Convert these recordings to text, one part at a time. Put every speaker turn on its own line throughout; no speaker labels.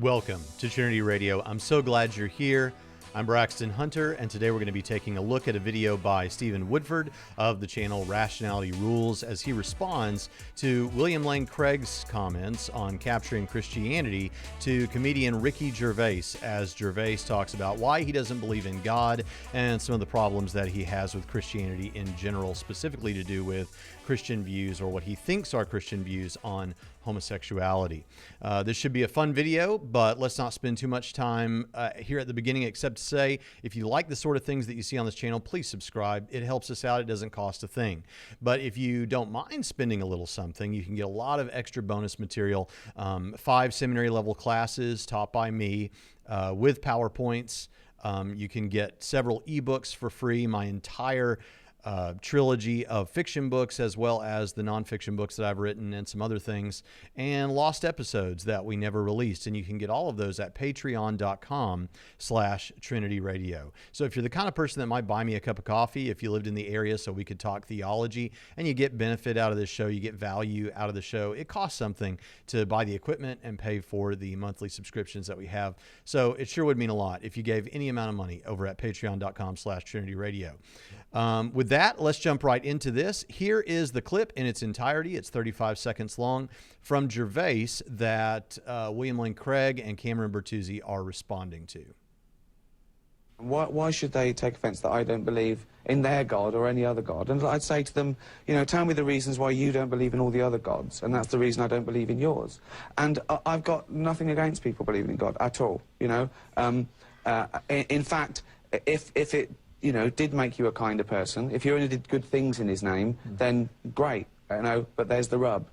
Welcome to Trinity Radio. I'm so glad you're here. I'm Braxton Hunter, and today we're going to be taking a look at a video by Stephen Woodford of the channel Rationality Rules as he responds to William Lane Craig's comments on capturing Christianity to comedian Ricky Gervais, as Gervais talks about why he doesn't believe in God and some of the problems that he has with Christianity in general, specifically to do with Christian views, or what he thinks are Christian views on homosexuality. This should be a fun video, but let's not spend too much time here at the beginning, except to say, if you like the sort of things that you see on this channel, please subscribe. It helps us out. It doesn't cost a thing. But if you don't mind spending a little something, you can get a lot of extra bonus material. 5 seminary level classes taught by me with PowerPoints. You can get several ebooks for free, my entire trilogy of fiction books, as well as the nonfiction books that I've written and some other things, and lost episodes that we never released. And you can get all of those at patreon.com/TrinityRadio. So if you're the kind of person that might buy me a cup of coffee, if you lived in the area so we could talk theology, and you get benefit out of this show, you get value out of the show, it costs something to buy the equipment and pay for the monthly subscriptions that we have. So it sure would mean a lot if you gave any amount of money over at patreon.com/TrinityRadio. With that, let's jump right into this. Here is the clip in its entirety. It's 35 seconds long from Gervais that William Lane Craig and Cameron Bertuzzi are responding to.
Why should they take offense that I don't believe in their God or any other God? And I'd say to them, you know, tell me the reasons why you don't believe in all the other gods, and that's the reason I don't believe in yours. And I've got nothing against people believing in God at all, you know. In fact, if it, you know, did make you a kinder person, if you only did good things in his name, then great, you know, but there's the rub.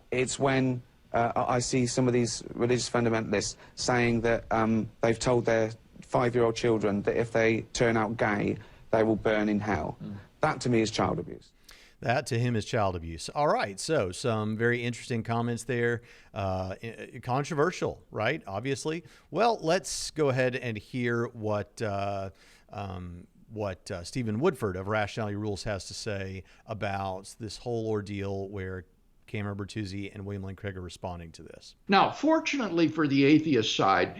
It's when I see some of these religious fundamentalists saying that they've told their 5-year-old children that if they turn out gay, they will burn in hell. That to me is child abuse.
That to him is child abuse. All right, so some very interesting comments there. Controversial, right? Obviously. Well, let's go ahead and hear what Stephen Woodford of Rationality Rules has to say about this whole ordeal where Cameron Bertuzzi and William Lane Craig are responding to this.
Now, fortunately for the atheist side,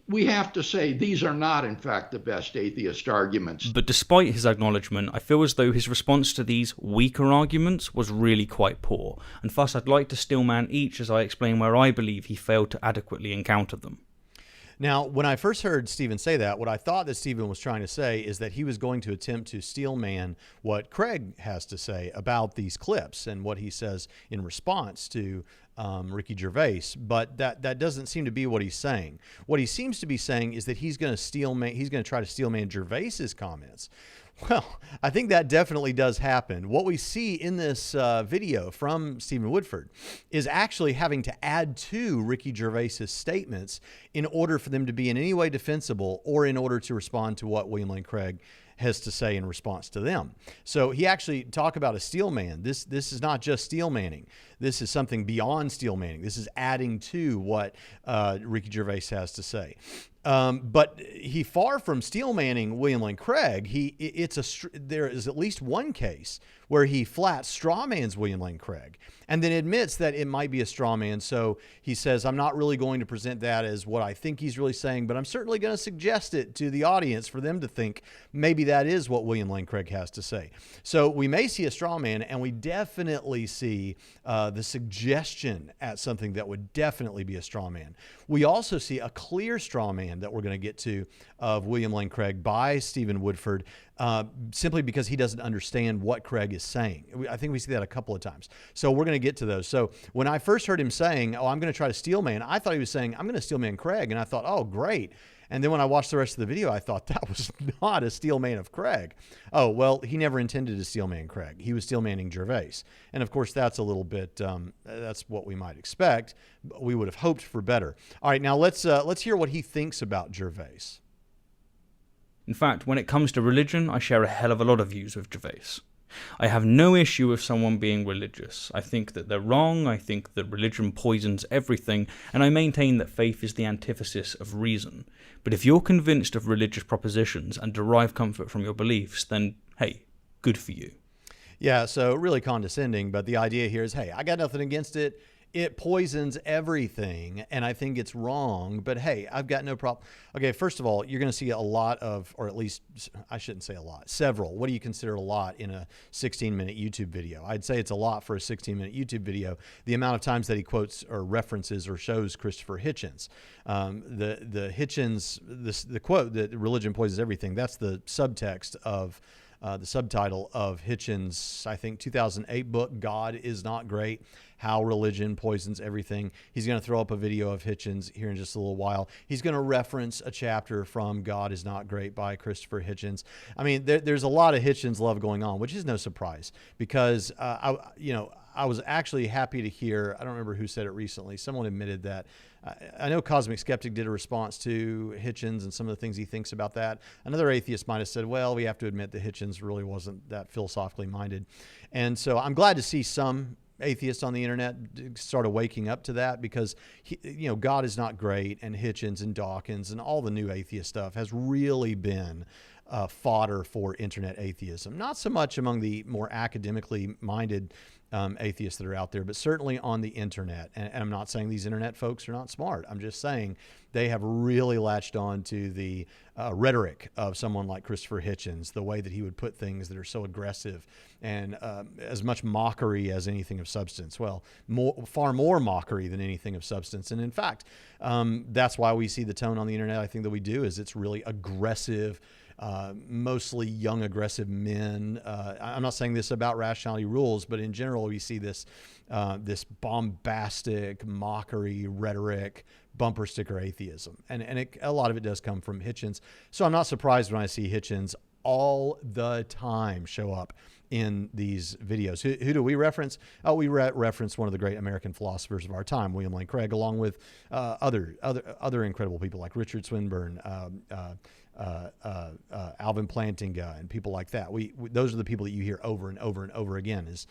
we have to say these are not, in fact, the best atheist arguments.
But despite his acknowledgement, I feel as though his response to these weaker arguments was really quite poor, and thus I'd like to steelman each as I explain where I believe he failed to adequately encounter them.
Now, when I first heard Stephen say that, what I thought that Stephen was trying to say is that he was going to attempt to steelman what Craig has to say about these clips and what he says in response to Ricky Gervais, but that doesn't seem to be what he's saying. What he seems to be saying is that he's going to try to steelman Gervais's comments. Well, I think that definitely does happen. What we see in this video from Stephen Woodford is actually having to add to Ricky Gervais's statements in order for them to be in any way defensible, or in order to respond to what William Lane Craig has to say in response to them. So he actually talk about a steel man. This is not just steel manning. This is something beyond steel manning. This is adding to what Ricky Gervais has to say. But he, far from steel manning William Lane Craig, there is at least one case where he flat strawmans William Lane Craig and then admits that it might be a straw man. So he says, I'm not really going to present that as what I think he's really saying, but I'm certainly going to suggest it to the audience for them to think maybe that is what William Lane Craig has to say. So we may see a straw man, and we definitely see the suggestion at something that would definitely be a straw man. We also see a clear straw man that we're going to get to of William Lane Craig by Stephen Woodford, simply because he doesn't understand what Craig is saying. I think we see that a couple of times. So we're going to get to those. So when I first heard him saying, oh, I'm going to try to steelman, I thought he was saying, I'm going to steelman Craig. And I thought, oh, great. And then when I watched the rest of the video, I thought that was not a steelman of Craig. Oh, well, he never intended to steelman Craig. He was steelmanning Gervais. And of course, that's a little bit, that's what we might expect. But we would have hoped for better. All right, now let's hear what he thinks about Gervais.
In fact, when it comes to religion, I share a hell of a lot of views with Gervais. I have no issue with someone being religious. I think that they're wrong, I think that religion poisons everything, and I maintain that faith is the antithesis of reason. But if you're convinced of religious propositions and derive comfort from your beliefs, then, hey, good for you.
Yeah, so really condescending, but the idea here is, hey, I got nothing against it. it poisons everything, and I think it's wrong. But hey, I've got no problem. Okay, first of all, you're going to see a lot of, or at least I shouldn't say a lot, several. What do you consider a lot in a 16-minute YouTube video? I'd say it's a lot for a 16-minute YouTube video. The amount of times that he quotes or references or shows Christopher Hitchens, the Hitchens, the quote that religion poisons everything. That's the subtext of. The subtitle of Hitchens', I think, 2008 book, God is Not Great, How Religion Poisons Everything. He's going to throw up a video of Hitchens here in just a little while. He's going to reference a chapter from God is Not Great by Christopher Hitchens. I mean, there's a lot of Hitchens love going on, which is no surprise because, I was actually happy to hear, I don't remember who said it recently, someone admitted that. I know Cosmic Skeptic did a response to Hitchens and some of the things he thinks about that. Another atheist might have said, well, we have to admit that Hitchens really wasn't that philosophically minded. And so I'm glad to see some atheists on the internet started waking up to that because, God is Not Great and Hitchens and Dawkins and all the new atheist stuff has really been fodder for internet atheism. Not so much among the more academically minded atheists that are out there, but certainly on the internet. And I'm not saying these internet folks are not smart. I'm just saying they have really latched on to the rhetoric of someone like Christopher Hitchens, the way that he would put things that are so aggressive and as much mockery as anything of substance. Well, far more mockery than anything of substance. And in fact, that's why we see the tone on the internet, I think, that we do, is it's really aggressive, mostly young, aggressive men. I'm not saying this about Rationality Rules, but in general, we see this bombastic mockery rhetoric, bumper sticker atheism. And a lot of it does come from Hitchens. So I'm not surprised when I see Hitchens all the time show up in these videos. Who do we reference? Oh, we reference one of the great American philosophers of our time, William Lane Craig, along with other incredible people like Richard Swinburne, Alvin Plantinga, and people like that. Those are the people that you hear over and over and over again is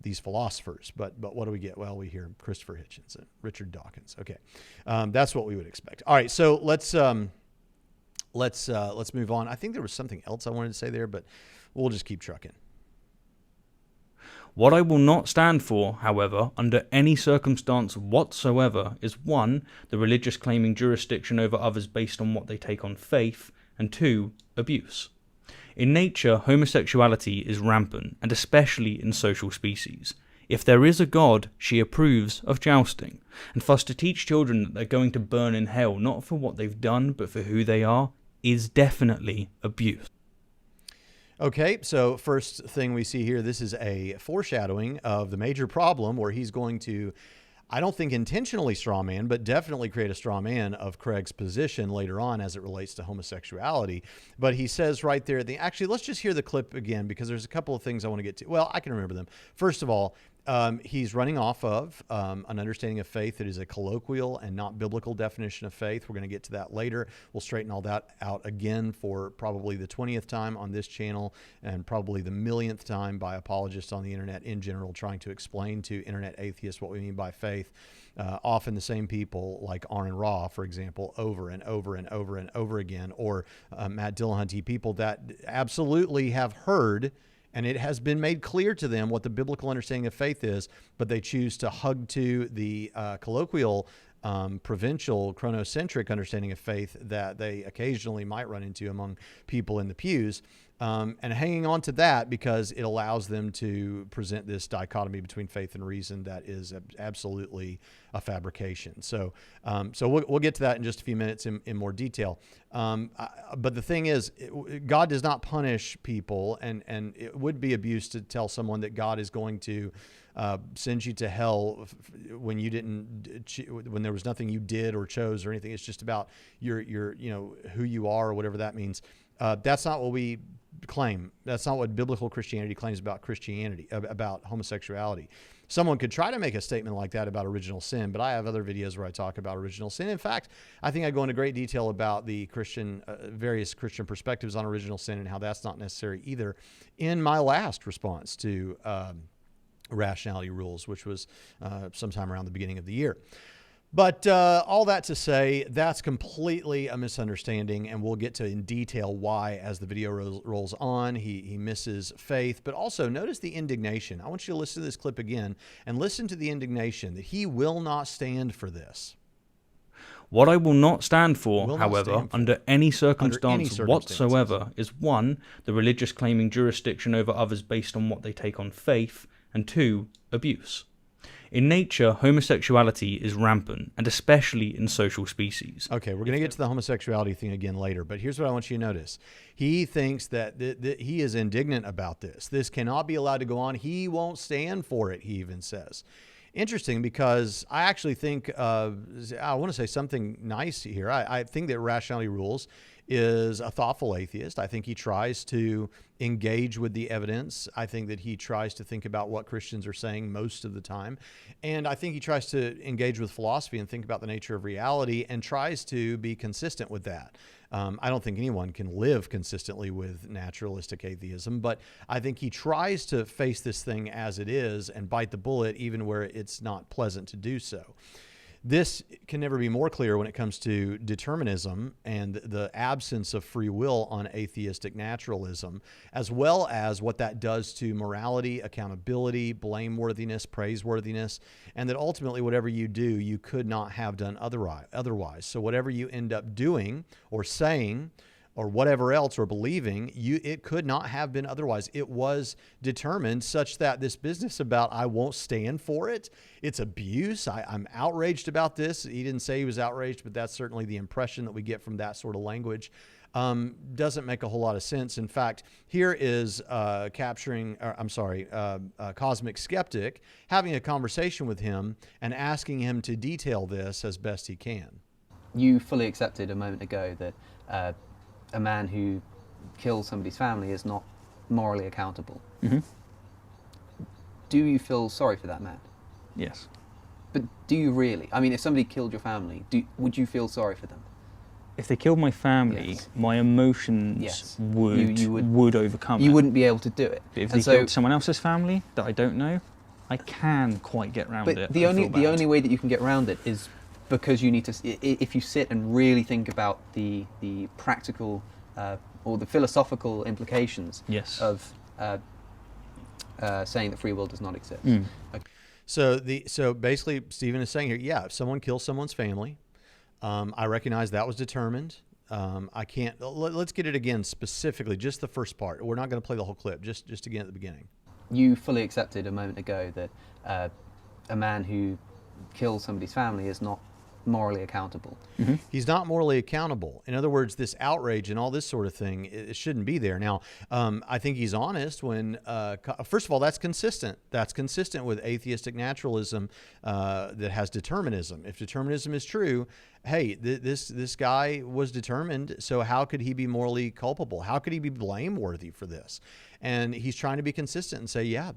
these philosophers. But what do we get? Well, we hear Christopher Hitchens and Richard Dawkins. Okay, that's what we would expect. All right, so let's move on. I think there was something else I wanted to say there, but we'll just keep trucking.
What I will not stand for, however, under any circumstance whatsoever, is 1, the religious claiming jurisdiction over others based on what they take on faith, and 2, abuse. In nature, homosexuality is rampant, and especially in social species. If there is a God, she approves of jousting, and for us to teach children that they're going to burn in hell, not for what they've done, but for who they are, is definitely abuse.
Okay, so first thing we see here, this is a foreshadowing of the major problem where he's going to, I don't think intentionally straw man, but definitely create a straw man of Craig's position later on as it relates to homosexuality. But he says right there, actually, let's just hear the clip again because there's a couple of things I want to get to. Well, I can remember them. First of all, he's running off of an understanding of faith that is a colloquial and not biblical definition of faith. We're going to get to that later. We'll straighten all that out again for probably the 20th time on this channel and probably the millionth time by apologists on the internet in general trying to explain to internet atheists what we mean by faith. Often the same people like Aaron Ra, for example, over and over and over and over again, or Matt Dillahunty, people that absolutely have heard and it has been made clear to them what the biblical understanding of faith is, but they choose to hug to the colloquial, provincial, chronocentric understanding of faith that they occasionally might run into among people in the pews, and hanging on to that because it allows them to present this dichotomy between faith and reason that is absolutely a fabrication. So we'll get to that in just a few minutes in more detail. But the thing is, God does not punish people, and it would be abuse to tell someone that God is going to send you to hell when you when there was nothing you did or chose or anything. It's just about your who you are or whatever that means. That's not what we claim. That's not what biblical Christianity claims about Christianity, about homosexuality. Someone could try to make a statement like that about original sin, but I have other videos where I talk about original sin. In fact, I think I go into great detail about the various Christian perspectives on original sin and how that's not necessary either in my last response to Rationality Rules, which was sometime around the beginning of the year. But all that to say, that's completely a misunderstanding, and we'll get to in detail why as the video rolls on. He misses faith, but also notice the indignation. I want you to listen to this clip again and listen to the indignation that he will not stand for this.
What I will not stand for, however, under any circumstance
circumstances
whatsoever, is 1, the religious claiming jurisdiction over others based on what they take on faith, and 2, abuse. In nature, homosexuality is rampant, and especially in social species.
Okay, we're going to get to the homosexuality thing again later, but here's what I want you to notice. He thinks that he is indignant about this. This cannot be allowed to go on. He won't stand for it, he even says. Interesting, because I actually think, I want to say something nice here. I think that Rationality Rules is a thoughtful atheist. I think he tries to engage with the evidence. I think that he tries to think about what Christians are saying most of the time. And I think he tries to engage with philosophy and think about the nature of reality and tries to be consistent with that. I don't think anyone can live consistently with naturalistic atheism, but I think he tries to face this thing as it is and bite the bullet even where it's not pleasant to do so. This can never be more clear when it comes to determinism and the absence of free will on atheistic naturalism, as well as what that does to morality, accountability, blameworthiness, praiseworthiness, and that ultimately whatever you do, you could not have done otherwise. So whatever you end up doing or saying or whatever else or believing, it could not have been otherwise. It was determined such that this business about I won't stand for it, it's abuse. I'm outraged about this. He didn't say he was outraged, but that's certainly the impression that we get from that sort of language. Doesn't make a whole lot of sense. In fact, here is Cosmic Skeptic having a conversation with him and asking him to detail this as best he can.
You fully accepted a moment ago that a man who kills somebody's family is not morally accountable.
Mm-hmm.
Do you feel sorry for that man?
Yes.
But do you really? I mean, if somebody killed your family, would you feel sorry for them?
If they killed my family,
Yes.
my emotions
Yes.
would overcome
You
it.
wouldn't be able to do it.
But if they killed someone else's family that I don't know, I can quite get around it.
But the only way that you can get around it is because you need to, if you sit and really think about the practical or the philosophical implications
Yes.
of saying that free will does not exist.
Mm.
Okay.
So basically, Stephen is saying here, yeah, if someone kills someone's family, I recognize that was determined. I can't. Let's get it again specifically, just the first part. We're not going to play the whole clip. Just again at the beginning.
You fully accepted a moment ago that a man who kills somebody's family is not morally accountable.
Mm-hmm.
He's not morally accountable. In other words, this outrage and all this sort of thing, it shouldn't be there. Now, I think he's honest when, first of all, that's consistent. That's consistent with atheistic naturalism that has determinism. If determinism is true, hey, this guy was determined, so how could he be morally culpable? How could he be blameworthy for this? And he's trying to be consistent and say, yeah,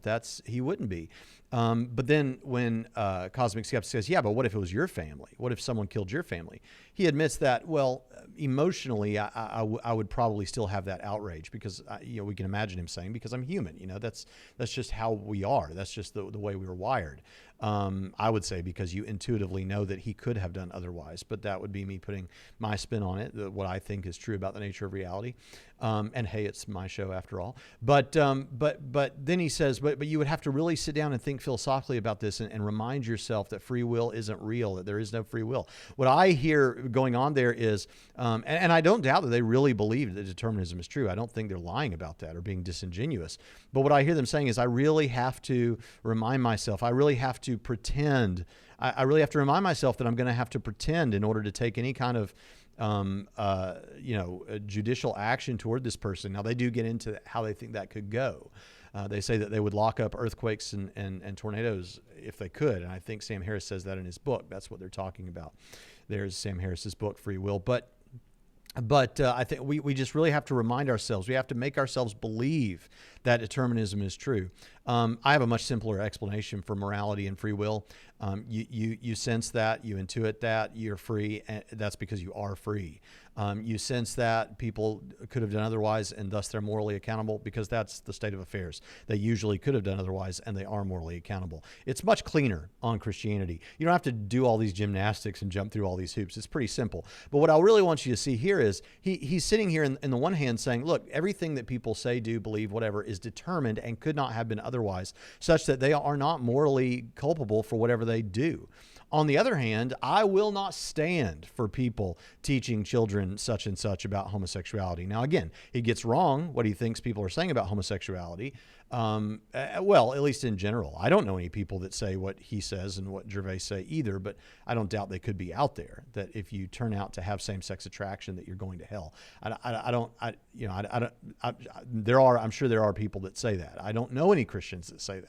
he wouldn't be. But then when Cosmic Skeptic says, yeah, but what if it was your family? What if someone killed your family? He admits that, well, emotionally, I would probably still have that outrage because, we can imagine him saying, because I'm human, that's just how we are. That's just the way we were wired. I would say because you intuitively know that he could have done otherwise, but that would be me putting my spin on it, what I think is true about the nature of reality. And hey, it's my show after all. But then he says, but you would have to really sit down and think philosophically about this and remind yourself that free will isn't real, that there is no free will. What I hear going on there is, and I don't doubt that they really believe that determinism is true. I don't think they're lying about that or being disingenuous. But what I hear them saying is, I really have to remind myself, I really have to pretend, I really have to remind myself that I'm going to have to pretend in order to take any kind of judicial action toward this person. Now, they do get into how they think that could go. They say that they would lock up earthquakes and tornadoes if they could. And I think Sam Harris says that in his book. That's what they're talking about. There's Sam Harris's book, Free Will. But I think we just really have to remind ourselves. We have to make ourselves believe that determinism is true. I have a much simpler explanation for morality and free will. You sense that, you intuit that you're free, and that's because you are free. You sense that people could have done otherwise, and thus they're morally accountable because that's the state of affairs. They usually could have done otherwise, and they are morally accountable. It's much cleaner on Christianity. You don't have to do all these gymnastics and jump through all these hoops. It's pretty simple. But what I really want you to see here is he's sitting here in the one hand saying, look, everything that people say, do, believe, whatever, is determined and could not have been otherwise, such that they are not morally culpable for whatever they do. On the other hand, I will not stand for people teaching children such and such about homosexuality. Now, again, he gets wrong what he thinks people are saying about homosexuality. Well, at least in general. I don't know any people that say what he says and what Gervais say either, but I don't doubt they could be out there, that if you turn out to have same-sex attraction, that you're going to hell. I'm sure there are people that say that. I don't know any Christians that say that.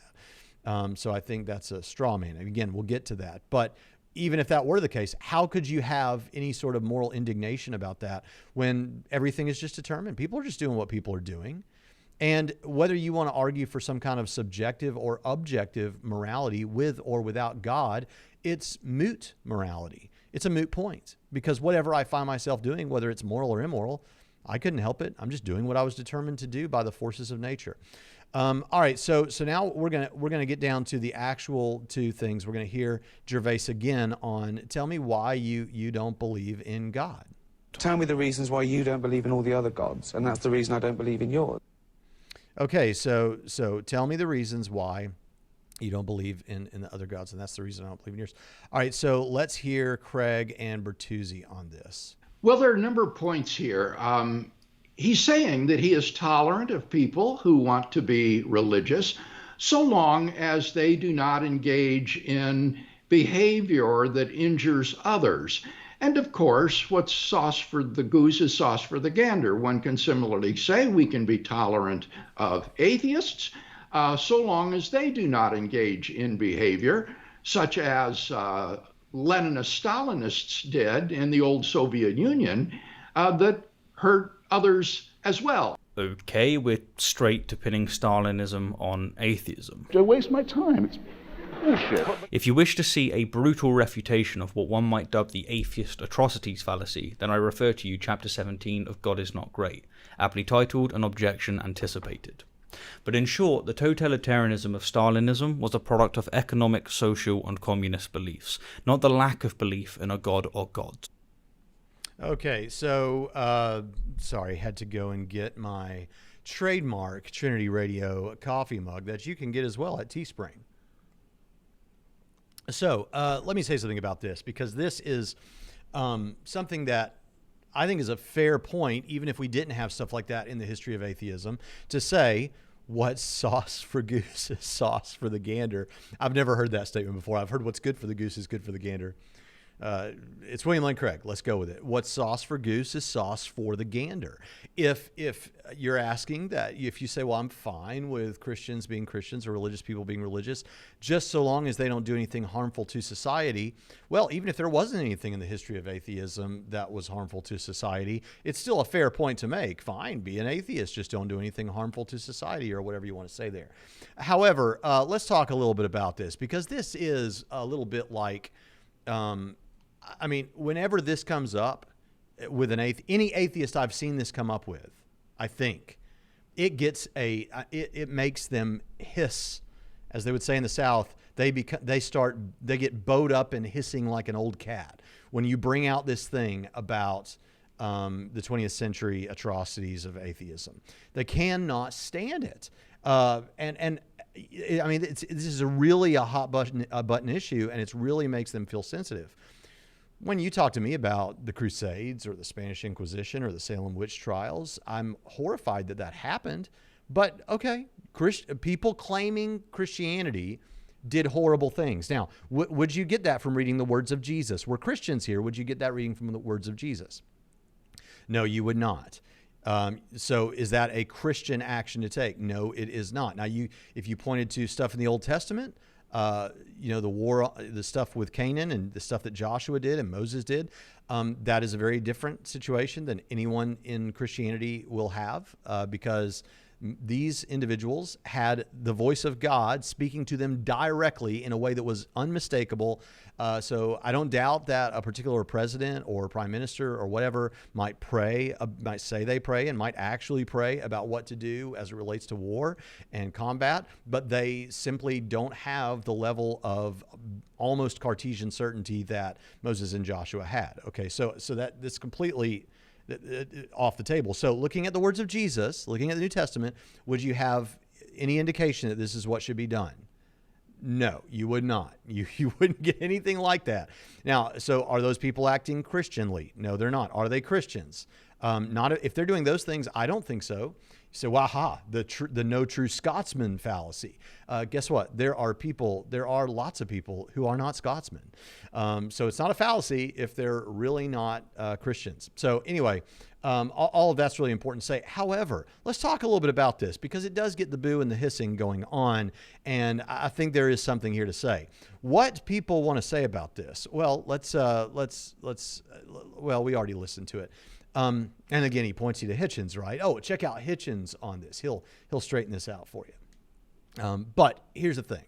So I think that's a straw man. And again, we'll get to that. But even if that were the case, how could you have any sort of moral indignation about that when everything is just determined? People are just doing what people are doing. And whether you want to argue for some kind of subjective or objective morality with or without God, it's moot morality. It's a moot point, because whatever I find myself doing, whether it's moral or immoral, I couldn't help it. I'm just doing what I was determined to do by the forces of nature. All right, so now we're gonna get down to the actual two things. We're gonna hear Gervais again on tell me why you don't believe in God.
Tell me the reasons why you don't believe in all the other gods, and that's the reason I don't believe in yours.
Okay, so tell me the reasons why you don't believe in the other gods, and that's the reason I don't believe in yours. All right, so let's hear Craig and Bertuzzi on this.
Well, there are a number of points here. He's saying that he is tolerant of people who want to be religious, so long as they do not engage in behavior that injures others. And of course, what's sauce for the goose is sauce for the gander. One can similarly say we can be tolerant of atheists, so long as they do not engage in behavior such as Leninist-Stalinists did in the old Soviet Union that hurt others as well.
Okay, we're straight to pinning Stalinism on atheism.
Don't waste my time. It's bullshit.
If you wish to see a brutal refutation of what one might dub the atheist atrocities fallacy, then I refer to you chapter 17 of God is Not Great, aptly titled An Objection Anticipated. But in short, the totalitarianism of Stalinism was a product of economic, social, and communist beliefs, not the lack of belief in a god or gods.
Okay, so, sorry, had to go and get my trademark Trinity Radio coffee mug that you can get as well at Teespring. So, let me say something about this, because this is something that I think is a fair point, even if we didn't have stuff like that in the history of atheism, to say what's sauce for goose is sauce for the gander. I've never heard that statement before. I've heard what's good for the goose is good for the gander. It's William Lane Craig. Let's go with it. What's sauce for goose is sauce for the gander. If you're asking that, if you say, well, I'm fine with Christians being Christians or religious people being religious, just so long as they don't do anything harmful to society, well, even if there wasn't anything in the history of atheism that was harmful to society, it's still a fair point to make. Fine, be an atheist, just don't do anything harmful to society, or whatever you want to say there. However, let's talk a little bit about this, because this is a little bit like, I mean, whenever this comes up with any atheist I've seen this come up with, I think it gets it makes them hiss, as they would say in the South. They get bowed up and hissing like an old cat when you bring out this thing about the 20th century atrocities of atheism. They cannot stand it, and I mean, this is really a hot button issue, and it really makes them feel sensitive. When you talk to me about the Crusades or the Spanish Inquisition or the Salem witch trials, I'm horrified that happened. But okay, people claiming Christianity did horrible things. Now, would you get that from reading the words of Jesus? We're Christians here. Would you get that reading from the words of Jesus? No, you would not. So is that a Christian action to take? No, it is not. Now, if you pointed to stuff in the Old Testament, the stuff with Canaan and the stuff that Joshua did and Moses did, that is a very different situation than anyone in Christianity will have, because These individuals had the voice of God speaking to them directly in a way that was unmistakable. So I don't doubt that a particular president or prime minister or whatever might pray, might say they pray and might actually pray about what to do as it relates to war and combat, but they simply don't have the level of almost Cartesian certainty that Moses and Joshua had. Okay, so that's completely off the table. So looking at the words of Jesus, looking at the New Testament, would you have any indication that this is what should be done? No, you would not. You wouldn't get anything like that. Now, so are those people acting Christianly? No, they're not. Are they Christians? Not if they're doing those things. I don't think so. You say, "Waha, the no true Scotsman fallacy." Guess what? There are lots of people who are not Scotsmen. So it's not a fallacy if they're really not Christians. So anyway, all of that's really important to say. However, let's talk a little bit about this because it does get the boo and the hissing going on, and I think there is something here to say. What people want to say about this? Well, let's we already listened to it. And again, he points you to Hitchens, right? Oh, check out Hitchens on this. He'll straighten this out for you. But here's the thing.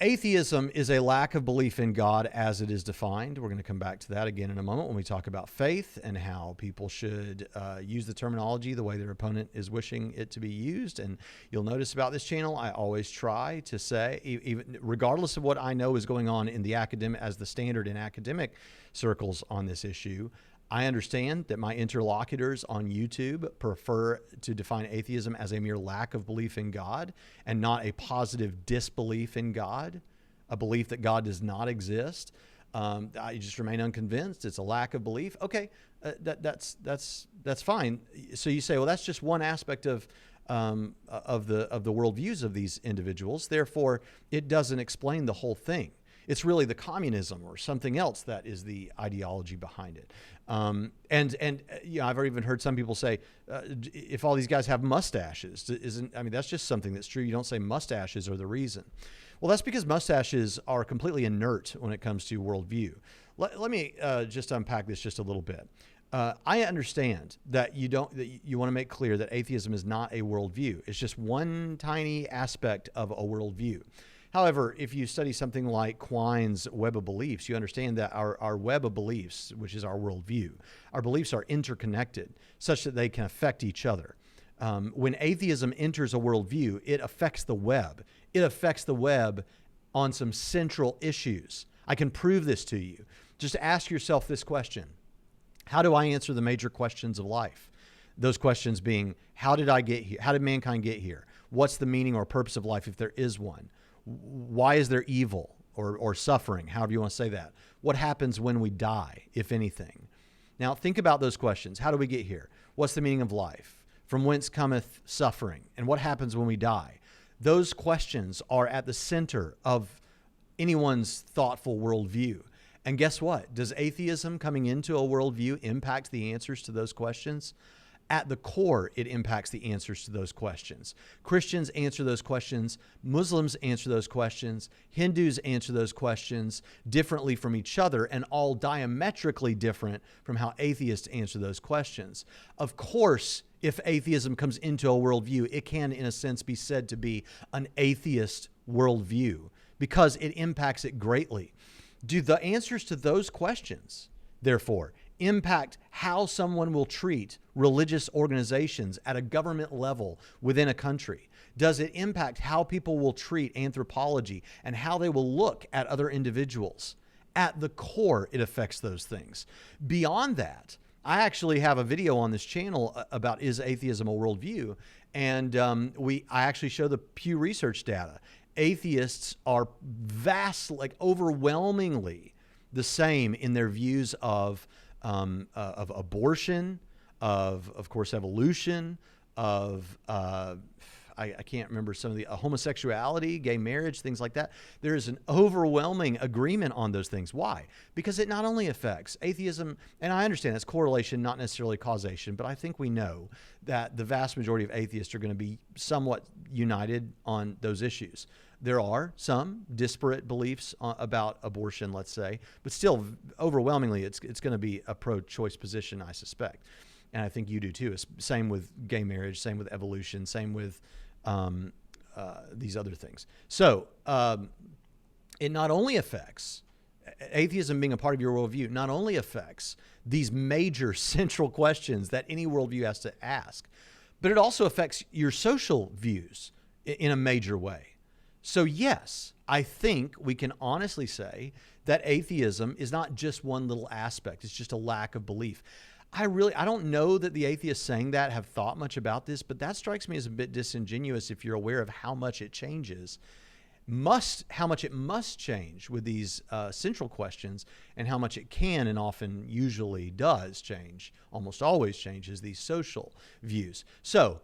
Atheism is a lack of belief in God as it is defined. We're going to come back to that again in a moment when we talk about faith and how people should use the terminology the way their opponent is wishing it to be used. And you'll notice about this channel, I always try to say, even regardless of what I know is going on in the as the standard in academic circles on this issue, I understand that my interlocutors on YouTube prefer to define atheism as a mere lack of belief in God and not a positive disbelief in God, a belief that God does not exist. I just remain unconvinced. It's a lack of belief. Okay, that's fine. So you say, well, that's just one aspect of the worldviews of these individuals. Therefore, it doesn't explain the whole thing. It's really the communism or something else that is the ideology behind it. And I've even heard some people say, if all these guys have mustaches, that's just something that's true. You don't say mustaches are the reason. Well, that's because mustaches are completely inert when it comes to worldview. Let me just unpack this just a little bit. I understand that you want to make clear that atheism is not a worldview. It's just one tiny aspect of a worldview. However, if you study something like Quine's web of beliefs, you understand that our web of beliefs, which is our worldview, our beliefs are interconnected such that they can affect each other. When atheism enters a worldview, it affects the web. It affects the web on some central issues. I can prove this to you. Just ask yourself this question. How do I answer the major questions of life? Those questions being, how did I get here? How did mankind get here? What's the meaning or purpose of life if there is one? Why is there evil or suffering, however you want to say that? What happens when we die, if anything? Now, think about those questions. How do we get here? What's the meaning of life? From whence cometh suffering? And what happens when we die? Those questions are at the center of anyone's thoughtful worldview. And guess what? Does atheism coming into a worldview impact the answers to those questions? At the core, it impacts the answers to those questions. Christians answer those questions. Muslims answer those questions. Hindus answer those questions differently from each other and all diametrically different from how atheists answer those questions. Of course, if atheism comes into a worldview, it can, in a sense, be said to be an atheist worldview because it impacts it greatly. Do the answers to those questions, therefore, impact how someone will treat religious organizations at a government level within a country? Does it impact how people will treat anthropology and how they will look at other individuals? At the core, it affects those things. Beyond that, I actually have a video on this channel about is atheism a worldview? And I actually show the Pew Research data. Atheists are overwhelmingly the same in their views of abortion, of course, evolution, I can't remember some of the homosexuality, gay marriage, things like that. There is an overwhelming agreement on those things. Why? Because it not only affects atheism, and I understand it's correlation, not necessarily causation, but I think we know that the vast majority of atheists are going to be somewhat united on those issues. There are some disparate beliefs about abortion, let's say, but still overwhelmingly it's going to be a pro-choice position, I suspect. and I think you do too. Same with gay marriage, same with evolution, same with these other things. So it not only affects atheism being a part of your worldview, not only affects these major central questions that any worldview has to ask, but it also affects your social views in a major way. So yes, I think we can honestly say that atheism is not just one little aspect. It's just a lack of belief. I don't know that the atheists saying that have thought much about this, but that strikes me as a bit disingenuous if you're aware of how much it changes, how much it must change with these central questions, and how much it can and often usually does change, almost always changes these social views. So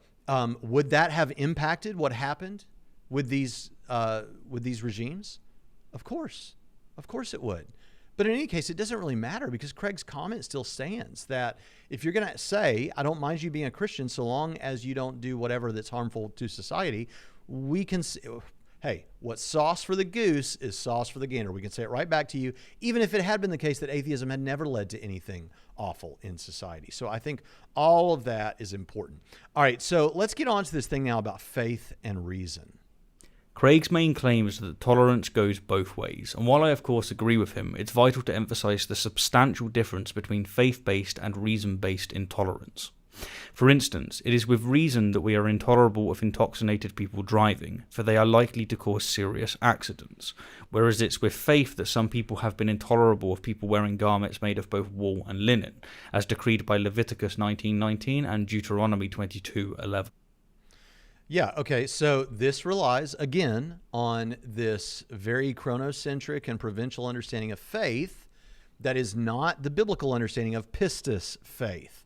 would that have impacted what happened with these regimes? Of course it would. But in any case, it doesn't really matter, because Craig's comment still stands that if you're going to say, I don't mind you being a Christian so long as you don't do whatever that's harmful to society, we can say, hey, what's sauce for the goose is sauce for the gander. We can say it right back to you, even if it had been the case that atheism had never led to anything awful in society. So I think all of that is important. All right, so let's get on to this thing now about faith and reason.
Craig's main claim is that tolerance goes both ways, and while I of course agree with him, it's vital to emphasize the substantial difference between faith-based and reason-based intolerance. For instance, it is with reason that we are intolerable of intoxicated people driving, for they are likely to cause serious accidents, whereas it's with faith that some people have been intolerable of people wearing garments made of both wool and linen, as decreed by Leviticus 19:19 and Deuteronomy 22:11.
Yeah, okay, so this relies, again, on this very chronocentric and provincial understanding of faith that is not the biblical understanding of pistis faith.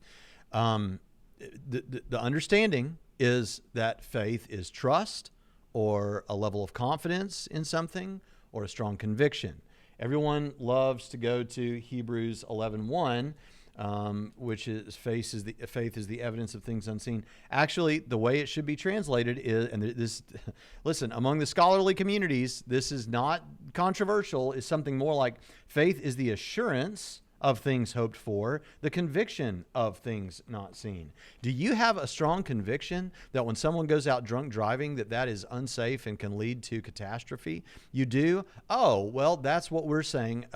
The understanding is that faith is trust, or a level of confidence in something, or a strong conviction. Everyone loves to go to Hebrews 11:1, which is faith is the evidence of things unseen. Actually, the way it should be translated is, and this, listen, among the scholarly communities, this is not controversial, is something more like faith is the assurance of things hoped for, the conviction of things not seen. Do you have a strong conviction that when someone goes out drunk driving, that is unsafe and can lead to catastrophe? You do? Oh, well, that's what we're saying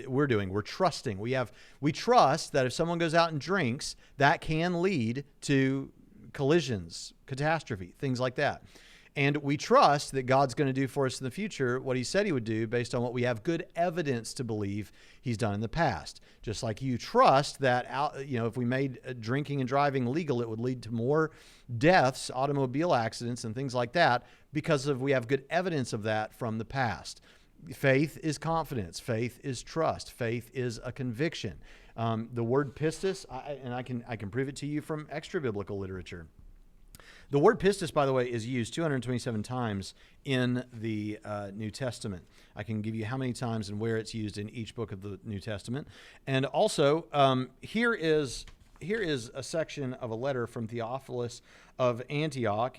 we're doing. We're trusting. We trust that if someone goes out and drinks, that can lead to collisions, catastrophe, things like that. And we trust that God's going to do for us in the future what he said he would do based on what we have good evidence to believe he's done in the past. Just like you trust that, if we made drinking and driving legal, it would lead to more deaths, automobile accidents, and things like that, because we have good evidence of that from the past. Faith is confidence. Faith is trust. Faith is a conviction. The word pistis, I can prove it to you from extra biblical literature. The word pistis, by the way, is used 227 times in the New Testament. I can give you how many times and where it's used in each book of the New Testament. And also, here is a section of a letter from Theophilus of Antioch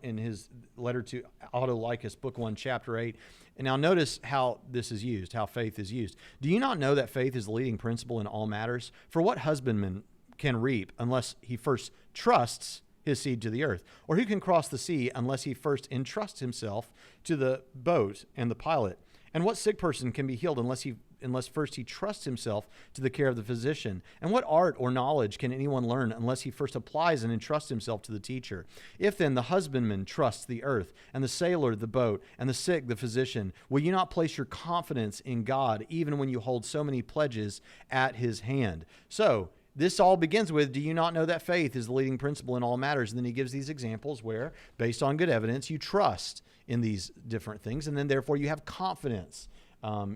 in his letter to Autolycus, book 1, chapter 8. And now notice how this is used, how faith is used. Do you not know that faith is the leading principle in all matters? For what husbandman can reap unless he first trusts his seed to the earth? Or who can cross the sea unless he first entrusts himself to the boat and the pilot? And what sick person can be healed unless first he trusts himself to the care of the physician? And what art or knowledge can anyone learn unless he first applies and entrusts himself to the teacher? If then the husbandman trusts the earth, and the sailor the boat, and the sick the physician, will you not place your confidence in God even when you hold so many pledges at his hand? So this all begins with, do you not know that faith is the leading principle in all matters? And then he gives these examples where, based on good evidence, you trust in these different things, and then therefore you have confidence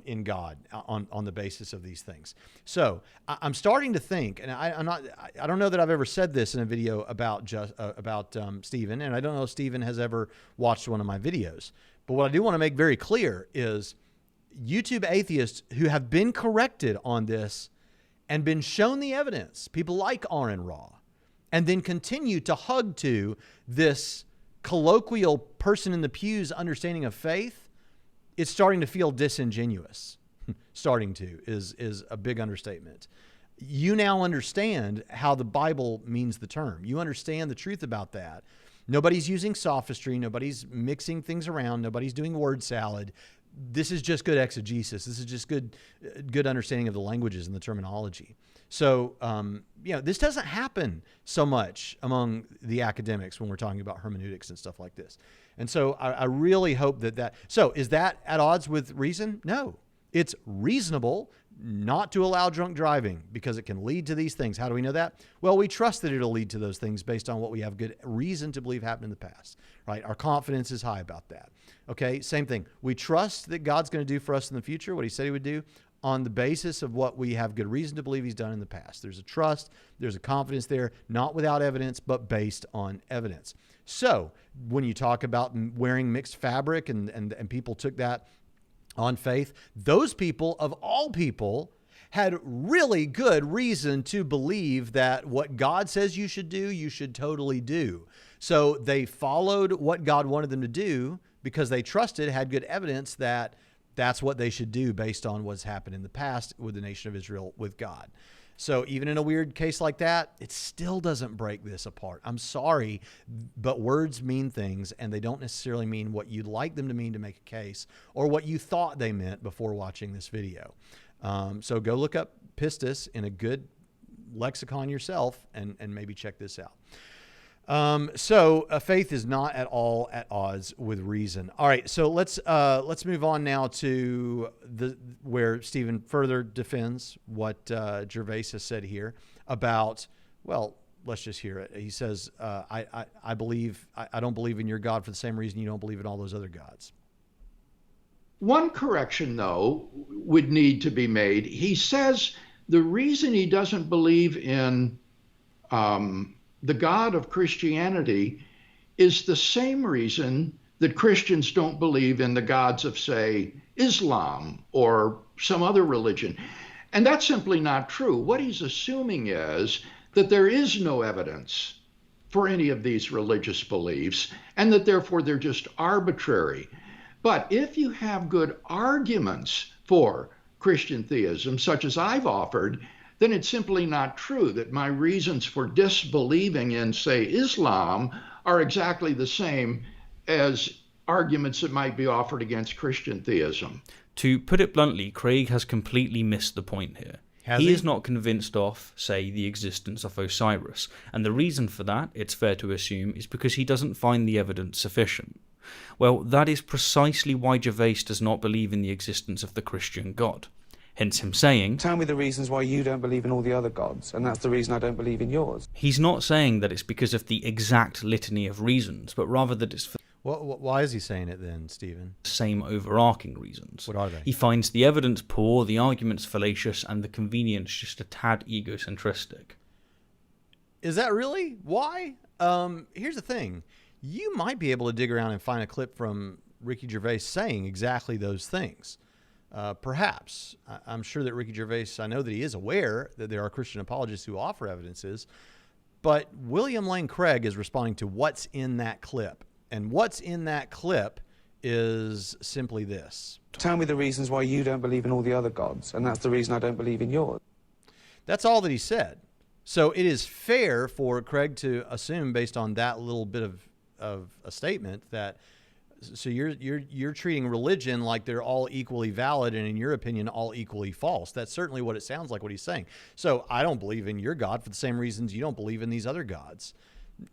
in God on the basis of these things. So I'm starting to think, and I don't know that I've ever said this in a video about Stephen, and I don't know if Stephen has ever watched one of my videos. But what I do want to make very clear is YouTube atheists who have been corrected on this and been shown the evidence, people like Aaron Raw, and then continue to hug to this colloquial person in the pews understanding of faith, it's starting to feel disingenuous. Starting to is a big understatement. you now understand how the Bible means the term. You understand the truth about that. Nobody's using sophistry. Nobody's mixing things around. Nobody's doing word salad. This is just good exegesis. This is just good understanding of the languages and the terminology. So, this doesn't happen so much among the academics when we're talking about hermeneutics and stuff like this. And so I really hope that. So is that at odds with reason? No. It's reasonable not to allow drunk driving because it can lead to these things. How do we know that? Well, we trust that it'll lead to those things based on what we have good reason to believe happened in the past, right? Our confidence is high about that. Okay, same thing. We trust that God's going to do for us in the future what he said he would do on the basis of what we have good reason to believe he's done in the past. There's a trust, there's a confidence there, not without evidence, but based on evidence. So when you talk about wearing mixed fabric and people took that on faith, those people, of all people, had really good reason to believe that what God says you should do, you should totally do. So they followed what God wanted them to do because they trusted, had good evidence that that's what they should do based on what's happened in the past with the nation of Israel with God. So even in a weird case like that, it still doesn't break this apart. I'm sorry, but words mean things, and they don't necessarily mean what you'd like them to mean to make a case or what you thought they meant before watching this video. So go look up pistis in a good lexicon yourself and maybe check this out. So faith is not at all at odds with reason. All right, so let's move on now to where Stephen further defends what Gervais has said here about. Well, let's just hear it. He says, "I don't believe in your God for the same reason you don't believe in all those other gods."
One correction, though, would need to be made. He says the reason he doesn't believe in the God of Christianity is the same reason that Christians don't believe in the gods of, say, Islam or some other religion. And that's simply not true. What he's assuming is that there is no evidence for any of these religious beliefs and that therefore they're just arbitrary. But if you have good arguments for Christian theism, such as I've offered, then it's simply not true that my reasons for disbelieving in, say, Islam are exactly the same as arguments that might be offered against Christian theism.
To put it bluntly, Craig has completely missed the point here. He is not convinced of, say, the existence of Osiris, and the reason for that, it's fair to assume, is because he doesn't find the evidence sufficient. Well, that is precisely why Gervais does not believe in the existence of the Christian God. Hence him saying,
tell me the reasons why you don't believe in all the other gods, and that's the reason I don't believe in yours.
He's not saying that it's because of the exact litany of reasons, but rather that it's for
why is he saying it then, Stephen?
the same overarching reasons.
What are they?
He finds the evidence poor, the arguments fallacious, and the convenience just a tad egocentristic.
Is that really why? Here's the thing. You might be able to dig around and find a clip from Ricky Gervais saying exactly those things. Perhaps. I'm sure that Ricky Gervais, I know that he is aware that there are Christian apologists who offer evidences, but William Lane Craig is responding to what's in that clip. And what's in that clip is simply this.
Tell me the reasons why you don't believe in all the other gods, and that's the reason I don't believe in yours.
That's all that he said. So it is fair for Craig to assume, based on that little bit of a statement, that so you're treating religion like they're all equally valid and, in your opinion, all equally false. That's certainly what it sounds like what he's saying. So I don't believe in your God for the same reasons you don't believe in these other gods.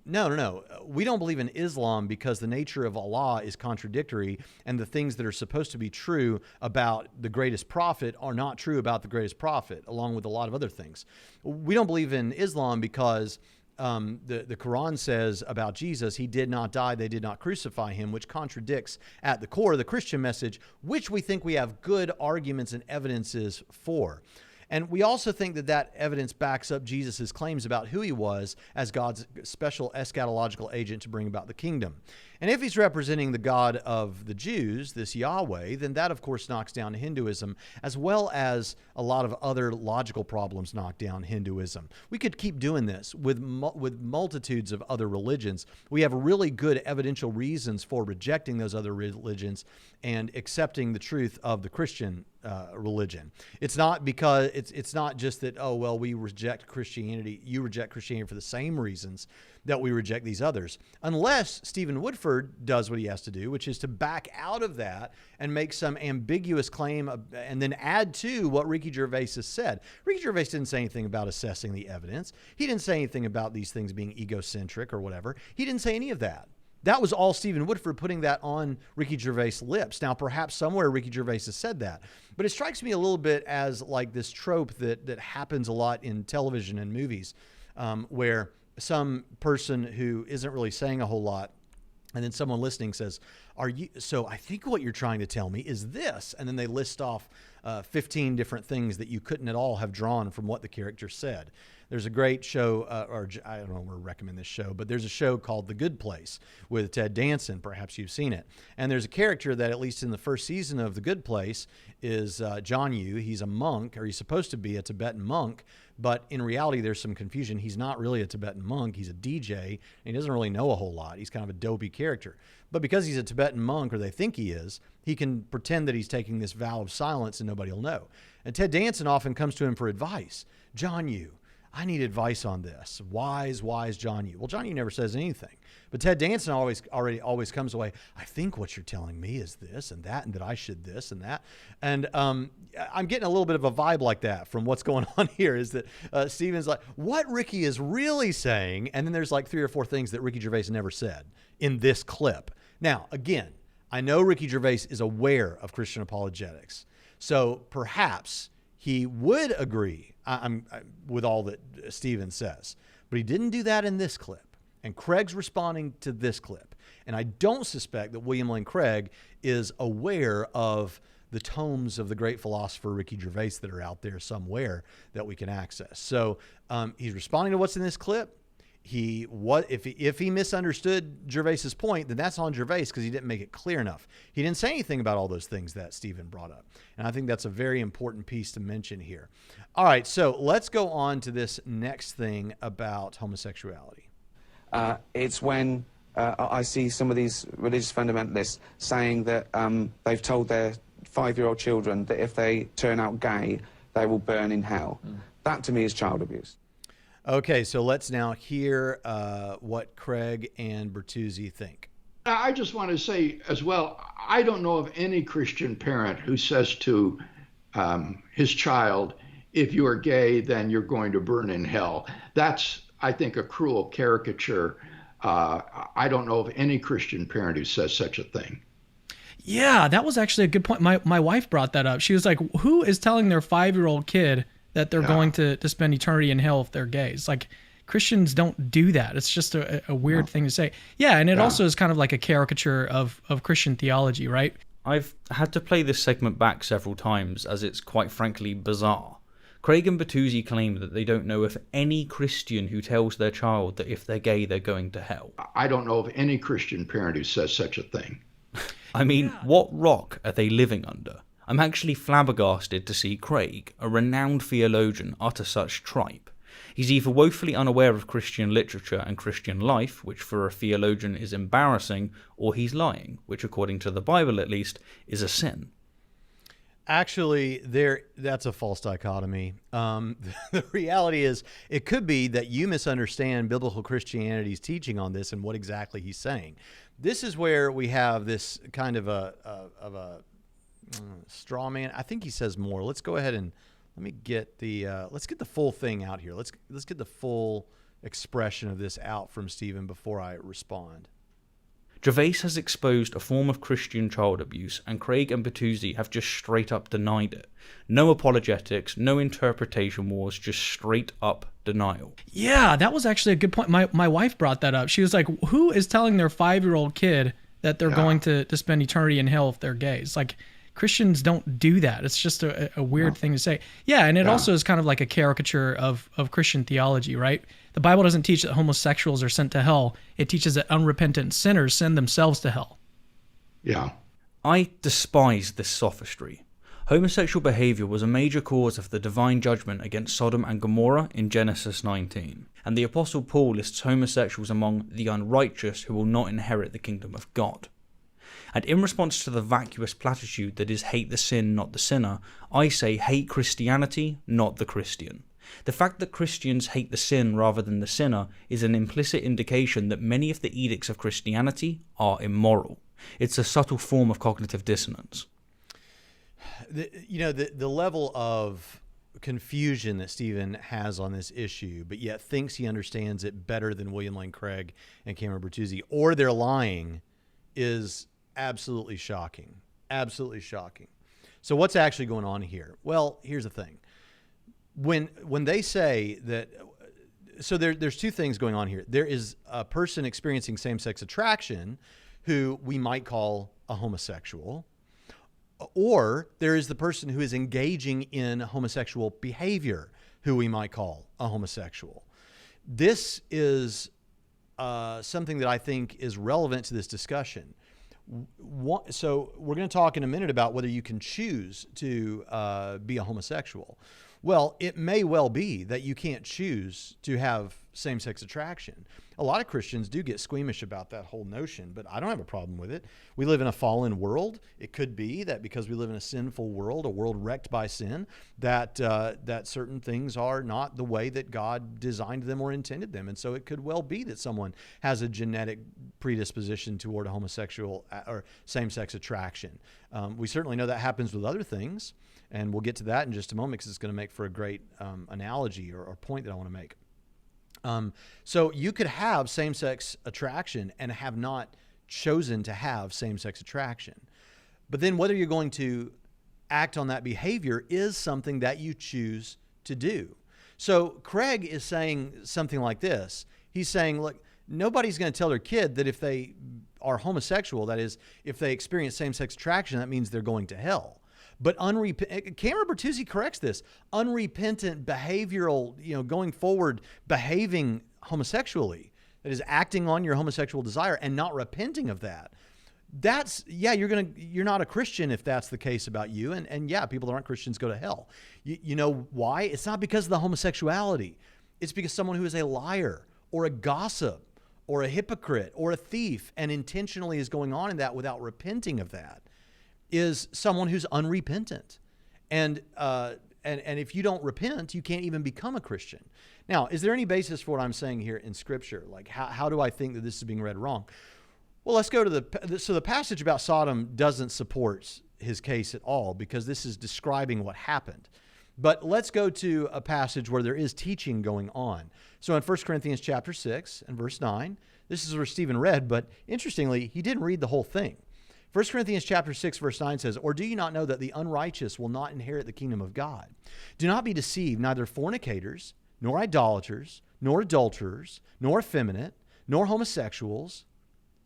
No. We don't believe in Islam because the nature of Allah is contradictory, and the things that are supposed to be true about the greatest prophet are not true about the greatest prophet, along with a lot of other things. We don't believe in Islam because the Quran says about Jesus, he did not die, they did not crucify him, which contradicts at the core the Christian message, which we think we have good arguments and evidences for. And we also think that that evidence backs up Jesus' claims about who he was as God's special eschatological agent to bring about the kingdom. And if he's representing the God of the Jews, this Yahweh, then that, of course, knocks down Hinduism, as well as a lot of other logical problems knock down Hinduism. We could keep doing this with multitudes of other religions. We have really good evidential reasons for rejecting those other religions and accepting the truth of the Christian religion. It's not because it's not just that, oh, well, we reject Christianity. You reject Christianity for the same reasons that we reject these others, unless Stephen Woodford does what he has to do, which is to back out of that and make some ambiguous claim and then add to what Ricky Gervais has said. Ricky Gervais didn't say anything about assessing the evidence. He didn't say anything about these things being egocentric or whatever. He didn't say any of that. That was all Stephen Woodford putting that on Ricky Gervais' lips. Now, perhaps somewhere Ricky Gervais has said that, but it strikes me a little bit as like this trope that happens a lot in television and movies, where some person who isn't really saying a whole lot, and then someone listening says, so I think what you're trying to tell me is this. And then they list off 15 different things that you couldn't at all have drawn from what the character said. There's a great show, or I don't know where to recommend this show, but there's a show called The Good Place with Ted Danson. Perhaps you've seen it. And there's a character that, at least in the first season of The Good Place, is John Yu. He's a monk, or he's supposed to be a Tibetan monk, but in reality, there's some confusion. He's not really a Tibetan monk. He's a DJ, and he doesn't really know a whole lot. He's kind of a dopey character. But because he's a Tibetan monk, or they think he is, he can pretend that he's taking this vow of silence and nobody will know. And Ted Danson often comes to him for advice. John Yu, I need advice on this. Wise John Yu. Well, John Yu never says anything. But Ted Danson always comes away, I think what you're telling me is this and that I should this and that. And I'm getting a little bit of a vibe like that from what's going on here, is that Stephen's like, what Ricky is really saying, and then there's like 3 or 4 things that Ricky Gervais never said in this clip. Now, again, I know Ricky Gervais is aware of Christian apologetics, so perhaps he would agree with all that Stephen says, but he didn't do that in this clip. And Craig's responding to this clip. And I don't suspect that William Lane Craig is aware of the tomes of the great philosopher Ricky Gervais that are out there somewhere that we can access. So he's responding to what's in this clip. If he misunderstood Gervais's point, then that's on Gervais because he didn't make it clear enough. He didn't say anything about all those things that Stephen brought up. And I think that's a very important piece to mention here. All right, so let's go on to this next thing about homosexuality.
It's when I see some of these religious fundamentalists saying that they've told their 5-year-old children that if they turn out gay, they will burn in hell. That, to me, is child abuse.
Okay, so let's now hear what Craig and Bertuzzi think.
I just want to say as well, I don't know of any Christian parent who says to his child, if you are gay, then you're going to burn in hell. That's, I think, a cruel caricature. I don't know of any Christian parent who says such a thing.
Yeah, that was actually a good point. My wife brought that up. She was like, who is telling their 5-year-old kid that they're going to spend eternity in hell if they're gay? It's like, Christians don't do that. It's just a weird thing to say. Yeah, and it also is kind of like a caricature of Christian theology, right?
I've had to play this segment back several times as it's quite frankly bizarre. Craig and Bertuzzi claim that they don't know of any Christian who tells their child that if they're gay, they're going to hell.
I don't know of any Christian parent who says such a thing.
I mean, what rock are they living under? I'm actually flabbergasted to see Craig, a renowned theologian, utter such tripe. He's either woefully unaware of Christian literature and Christian life, which for a theologian is embarrassing, or he's lying, which according to the Bible at least, is a sin.
Actually, that's a false dichotomy. The reality is, it could be that you misunderstand biblical Christianity's teaching on this and what exactly he's saying. This is where we have this kind of a straw man. I think he says more. Let's go ahead and let's get the full thing out here. Let's get the full expression of this out from Stephen before I respond.
Gervais has exposed a form of Christian child abuse, and Craig and Bertuzzi have just straight up denied it. No apologetics, no interpretation wars, just straight up denial.
Yeah, that was actually a good point. My wife brought that up. She was like, who is telling their 5-year-old kid that they're going to spend eternity in hell if they're gay? It's like, Christians don't do that. It's just a weird thing to say. Yeah, and it also is kind of like a caricature of Christian theology, right? The Bible doesn't teach that homosexuals are sent to hell. It teaches that unrepentant sinners send themselves to hell.
Yeah.
I despise this sophistry. Homosexual behavior was a major cause of the divine judgment against Sodom and Gomorrah in Genesis 19, and the Apostle Paul lists homosexuals among the unrighteous who will not inherit the kingdom of God. And in response to the vacuous platitude that is hate the sin, not the sinner, I say hate Christianity, not the Christian. The fact that Christians hate the sin rather than the sinner is an implicit indication that many of the edicts of Christianity are immoral. It's a subtle form of cognitive dissonance.
The level of confusion that Stephen has on this issue, but yet thinks he understands it better than William Lane Craig and Cameron Bertuzzi, or they're lying, is absolutely shocking. Absolutely shocking. So what's actually going on here? Well, here's the thing. When they say that, so there's two things going on here. There is a person experiencing same-sex attraction who we might call a homosexual, or there is the person who is engaging in homosexual behavior who we might call a homosexual. This is something that I think is relevant to this discussion. So we're going to talk in a minute about whether you can choose to be a homosexual. Well, it may well be that you can't choose to have same-sex attraction. A lot of Christians do get squeamish about that whole notion, but I don't have a problem with it. We live in a fallen world. It could be that because we live in a sinful world, a world wrecked by sin, that certain things are not the way that God designed them or intended them. And so it could well be that someone has a genetic predisposition toward a homosexual or same-sex attraction. We certainly know that happens with other things, and we'll get to that in just a moment because it's going to make for a great analogy or point that I want to make. So you could have same-sex attraction and have not chosen to have same-sex attraction. But then whether you're going to act on that behavior is something that you choose to do. So Craig is saying something like this. He's saying, look, nobody's going to tell their kid that if they are homosexual, that is, if they experience same-sex attraction, that means they're going to hell. But Cameron Bertuzzi corrects this. Unrepentant behavioral, going forward, behaving homosexually, that is acting on your homosexual desire and not repenting of that. You're not a Christian if that's the case about you. And yeah, people that aren't Christians go to hell. You know why? It's not because of the homosexuality. It's because someone who is a liar or a gossip or a hypocrite or a thief and intentionally is going on in that without repenting of that is someone who's unrepentant. And if you don't repent, you can't even become a Christian. Now, is there any basis for what I'm saying here in Scripture? Like, how do I think that this is being read wrong? Well, let's go to the passage about Sodom doesn't support his case at all because this is describing what happened. But let's go to a passage where there is teaching going on. So in 1 Corinthians chapter 6 and verse 9, this is where Stephen read, but interestingly, he didn't read the whole thing. 1 Corinthians chapter 6, verse 9 says, "Or do you not know that the unrighteous will not inherit the kingdom of God? Do not be deceived, neither fornicators, nor idolaters, nor adulterers, nor effeminate, nor homosexuals,"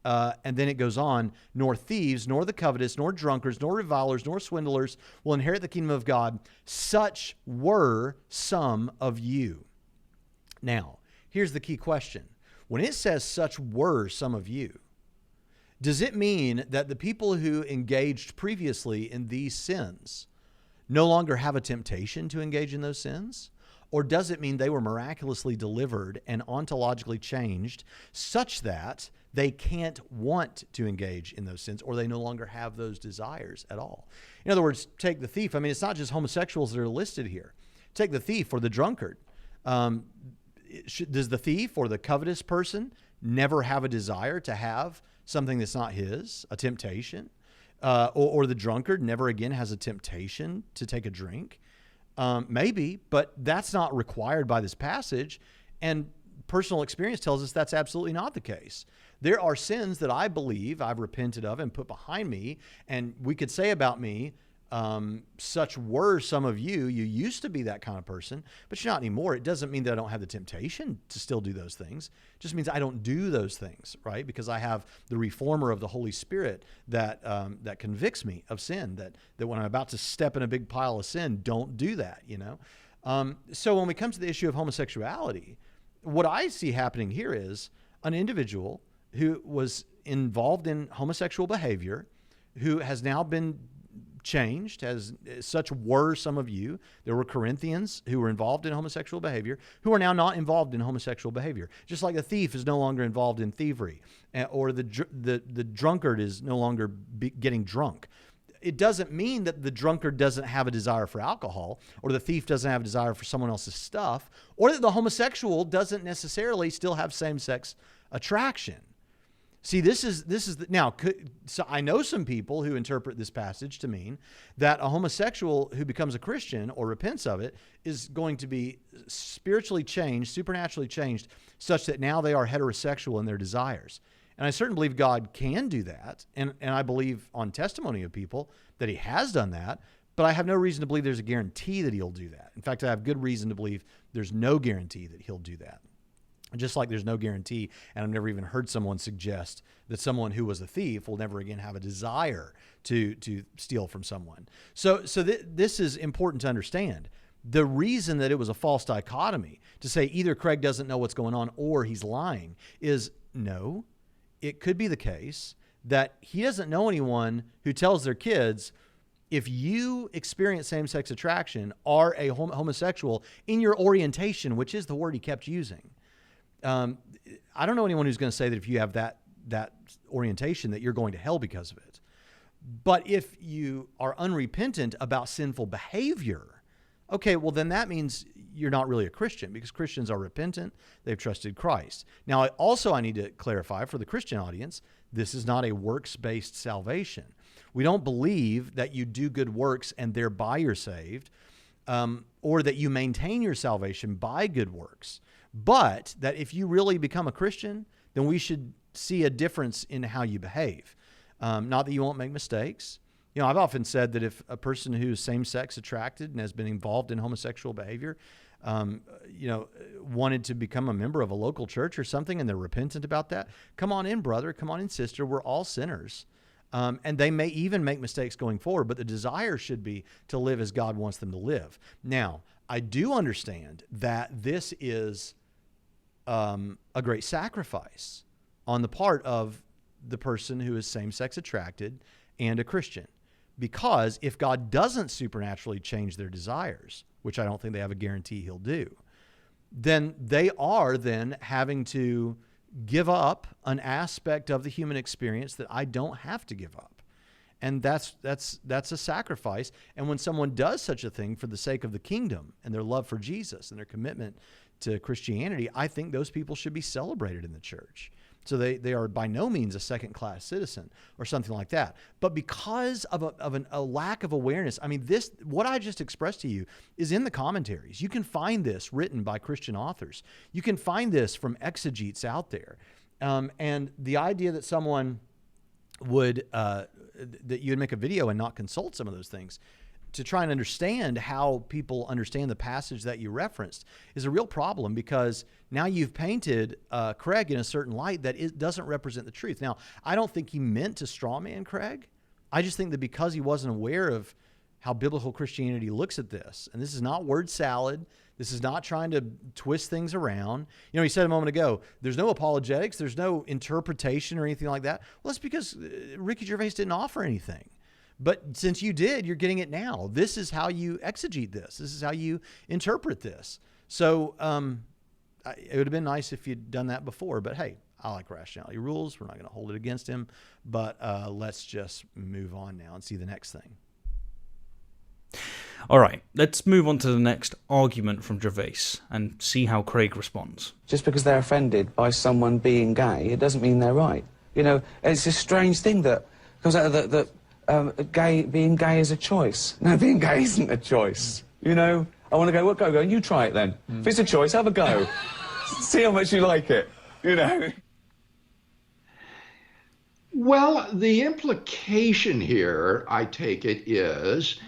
and then it goes on, "nor thieves, nor the covetous, nor drunkards, nor revilers, nor swindlers will inherit the kingdom of God. Such were some of you." Now, here's the key question. When it says such were some of you, does it mean that the people who engaged previously in these sins no longer have a temptation to engage in those sins? Or does it mean they were miraculously delivered and ontologically changed such that they can't want to engage in those sins, or they no longer have those desires at all? In other words, take the thief. I mean, it's not just homosexuals that are listed here. Take the thief or the drunkard. Does the thief or the covetous person never have a desire to have something that's not his, a temptation? Or the drunkard never again has a temptation to take a drink? Maybe, but that's not required by this passage. And personal experience tells us that's absolutely not the case. There are sins that I believe I've repented of and put behind me. And we could say about me, such were some of you. You used to be that kind of person, but you're not anymore. It doesn't mean that I don't have the temptation to still do those things. It just means I don't do those things, right? Because I have the reformer of the Holy Spirit that convicts me of sin, that when I'm about to step in a big pile of sin, don't do that, So when we come to the issue of homosexuality, what I see happening here is an individual who was involved in homosexual behavior, who has now been changed, as such were some of you. There were Corinthians who were involved in homosexual behavior who are now not involved in homosexual behavior. Just like a thief is no longer involved in thievery, or the drunkard is no longer getting drunk. It doesn't mean that the drunkard doesn't have a desire for alcohol, or the thief doesn't have a desire for someone else's stuff, or that the homosexual doesn't necessarily still have same-sex attraction. See, so I know some people who interpret this passage to mean that a homosexual who becomes a Christian or repents of it is going to be spiritually changed, supernaturally changed, such that now they are heterosexual in their desires. And I certainly believe God can do that. And I believe on testimony of people that he has done that, but I have no reason to believe there's a guarantee that he'll do that. In fact, I have good reason to believe there's no guarantee that he'll do that. Just like there's no guarantee, and I've never even heard someone suggest that someone who was a thief will never again have a desire to steal from someone. So this is important to understand. The reason that it was a false dichotomy to say either Craig doesn't know what's going on or he's lying is no. It could be the case that he doesn't know anyone who tells their kids, if you experience same-sex attraction, are a homosexual in your orientation, which is the word he kept using. I don't know anyone who's going to say that if you have that orientation that you're going to hell because of it. But if you are unrepentant about sinful behavior, okay, well then that means you're not really a Christian, because Christians are repentant. They've trusted Christ. Now, I need to clarify for the Christian audience, this is not a works-based salvation. We don't believe that you do good works and thereby you're saved, or that you maintain your salvation by good works. But that if you really become a Christian, then we should see a difference in how you behave. Not that you won't make mistakes. You know, I've often said that if a person who is same-sex attracted and has been involved in homosexual behavior, wanted to become a member of a local church or something, and they're repentant about that, come on in, brother, come on in, sister, we're all sinners. And they may even make mistakes going forward, but the desire should be to live as God wants them to live. Now, I do understand that this is a great sacrifice on the part of the person who is same-sex attracted and a Christian. Because if God doesn't supernaturally change their desires, which I don't think they have a guarantee he'll do, then they are then having to give up an aspect of the human experience that I don't have to give up. And that's a sacrifice. And when someone does such a thing for the sake of the kingdom and their love for Jesus and their commitment to Christianity, I think those people should be celebrated in the church. So they are by no means a second-class citizen or something like that. But because of a lack of awareness, I mean, what I just expressed to you is in the commentaries. You can find this written by Christian authors. You can find this from exegetes out there. And the idea that someone would, that you would make a video and not consult some of those things to try and understand how people understand the passage that you referenced is a real problem, because now you've painted Craig in a certain light that it doesn't represent the truth. Now, I don't think he meant to strawman Craig. I just think that because he wasn't aware of how biblical Christianity looks at this, and this is not word salad, this is not trying to twist things around. You know, he said a moment ago, there's no apologetics, there's no interpretation or anything like that. Well, that's because Ricky Gervais didn't offer anything. But since you did, you're getting it now. This is how you exegete this. This is how you interpret this. So it would have been nice if you'd done that before. But hey, I like Rationality Rules. We're not going to hold it against him. But let's just move on now and see the next thing.
All right, let's move on to the next argument from Gervais and see how Craig responds.
Just because they're offended by someone being gay, it doesn't mean they're right. You know, it's a strange thing that comes out of that being gay is a choice. No, being gay isn't a choice. You know, I want to go, well, go, and you try it then. If it's a choice, have a go. See how much you like it, you know.
Well, the implication here, I take it, is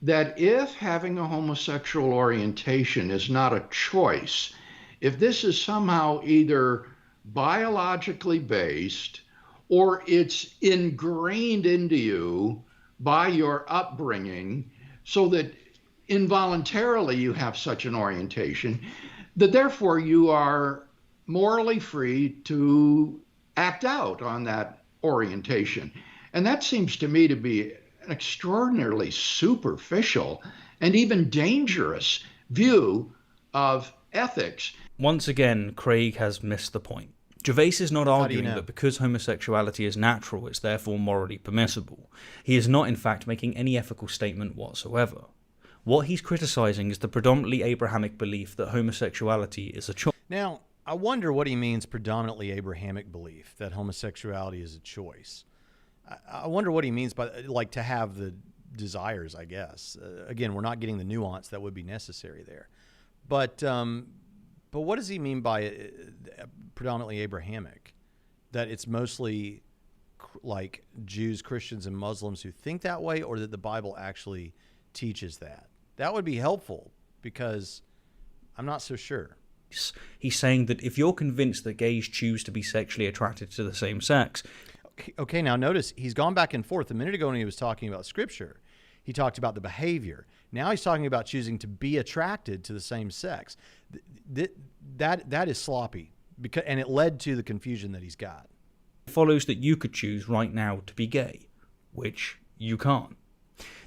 that if having a homosexual orientation is not a choice, if this is somehow either biologically based or it's ingrained into you by your upbringing so that involuntarily you have such an orientation, that therefore you are morally free to act out on that orientation. And that seems to me to be an extraordinarily superficial and even dangerous view of ethics.
Once again, Craig has missed the point. Gervais is not arguing that because homosexuality is natural, it's therefore morally permissible. He is not, in fact, making any ethical statement whatsoever. What he's criticizing is the predominantly Abrahamic belief that homosexuality is a choice.
Now, I wonder what he means predominantly Abrahamic belief, that homosexuality is a choice. I wonder what he means by, like, to have the desires, I guess. Again, we're not getting the nuance that would be necessary there. But what does he mean by predominantly Abrahamic? That it's mostly like Jews, Christians, and Muslims who think that way, or that the Bible actually teaches that? That would be helpful, because I'm not so sure.
He's saying that if you're convinced that gays choose to be sexually attracted to the same sex...
Okay, now notice he's gone back and forth. A minute ago when he was talking about Scripture, he talked about the behavior. Now he's talking about choosing to be attracted to the same sex. That is sloppy, and it led to the confusion that he's got.
It follows that you could choose right now to be gay, which you can't.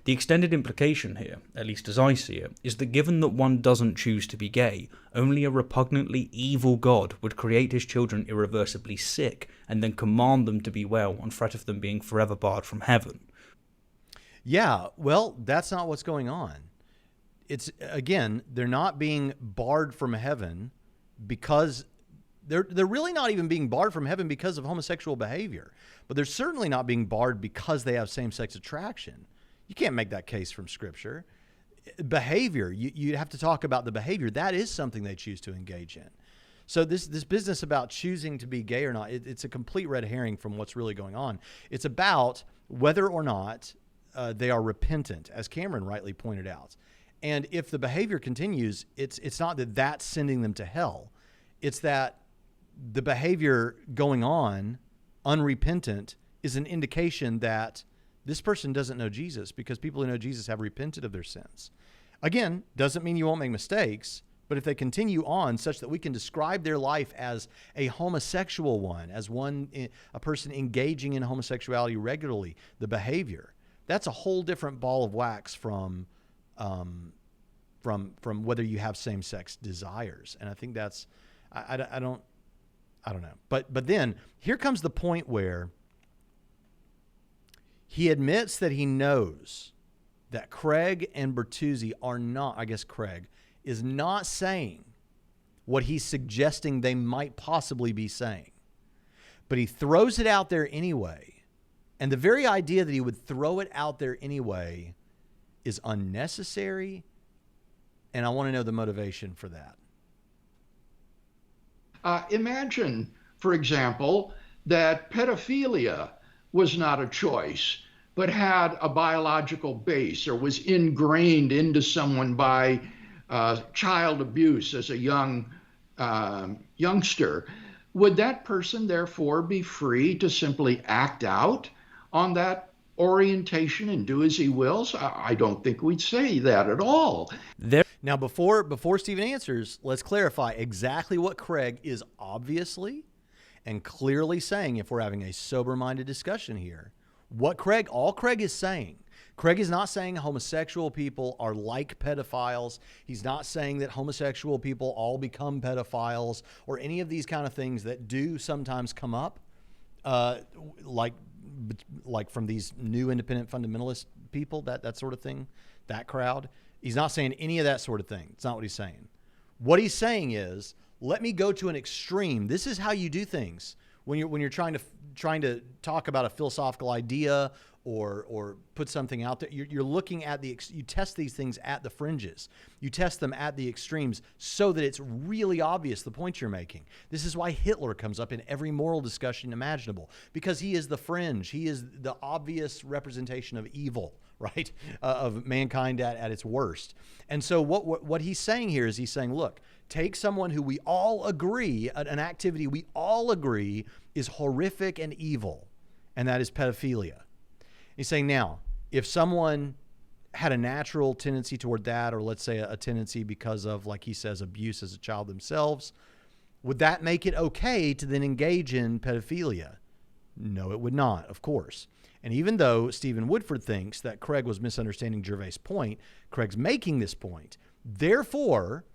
The extended implication here, at least as I see it, is that given that one doesn't choose to be gay, only a repugnantly evil God would create his children irreversibly sick and then command them to be well on threat of them being forever barred from heaven.
Yeah, well, that's not what's going on. It's, again, they're not being barred from heaven because they're really not even being barred from heaven because of homosexual behavior, but they're certainly not being barred because they have same-sex attraction. You can't make that case from Scripture. Behavior, you have to talk about the behavior. That is something they choose to engage in. So this business about choosing to be gay or not, it's a complete red herring from what's really going on. It's about whether or not they are repentant, as Cameron rightly pointed out. And if the behavior continues, it's not that that's sending them to hell. It's that the behavior going on, unrepentant, is an indication that this person doesn't know Jesus, because people who know Jesus have repented of their sins. Again, doesn't mean you won't make mistakes, but if they continue on such that we can describe their life as a homosexual one, as a person engaging in homosexuality regularly, the behavior, that's a whole different ball of wax from whether you have same-sex desires. And I think that's, I don't know. But then here comes the point where he admits that he knows that Craig and Bertuzzi are not, I guess Craig, is not saying what he's suggesting they might possibly be saying. But he throws it out there anyway. And the very idea that he would throw it out there anyway is unnecessary. And I want to know the motivation for that.
Imagine, for example, that pedophilia was not a choice, but had a biological base or was ingrained into someone by child abuse as a youngster. Would that person therefore be free to simply act out on that orientation and do as he wills? I don't think we'd say that at all.
Now, before Stephen answers, let's clarify exactly what Craig is obviously and clearly saying, if we're having a sober-minded discussion here. All Craig is saying, Craig is not saying homosexual people are like pedophiles. He's not saying that homosexual people all become pedophiles or any of these kind of things that do sometimes come up, like from these new independent fundamentalist people, that sort of thing, that crowd. He's not saying any of that sort of thing. It's not what he's saying. What he's saying is, let me go to an extreme. This is how you do things when you're trying to talk about a philosophical idea or put something out there. You're looking at you test these things at the fringes. You test them at the extremes so that it's really obvious the point you're making. This is why Hitler comes up in every moral discussion imaginable, because he is the fringe. He is the obvious representation of evil, right? Of mankind at its worst. And so what he's saying here is he's saying, look, take someone who we all agree, an activity we all agree is horrific and evil, and that is pedophilia. He's saying, now, if someone had a natural tendency toward that, or let's say a tendency because of, like he says, abuse as a child themselves, Would that make it okay to then engage in pedophilia? No, it would not, of course. And even though Stephen Woodford thinks that Craig was misunderstanding Gervais' point, Craig's making this point. Therefore,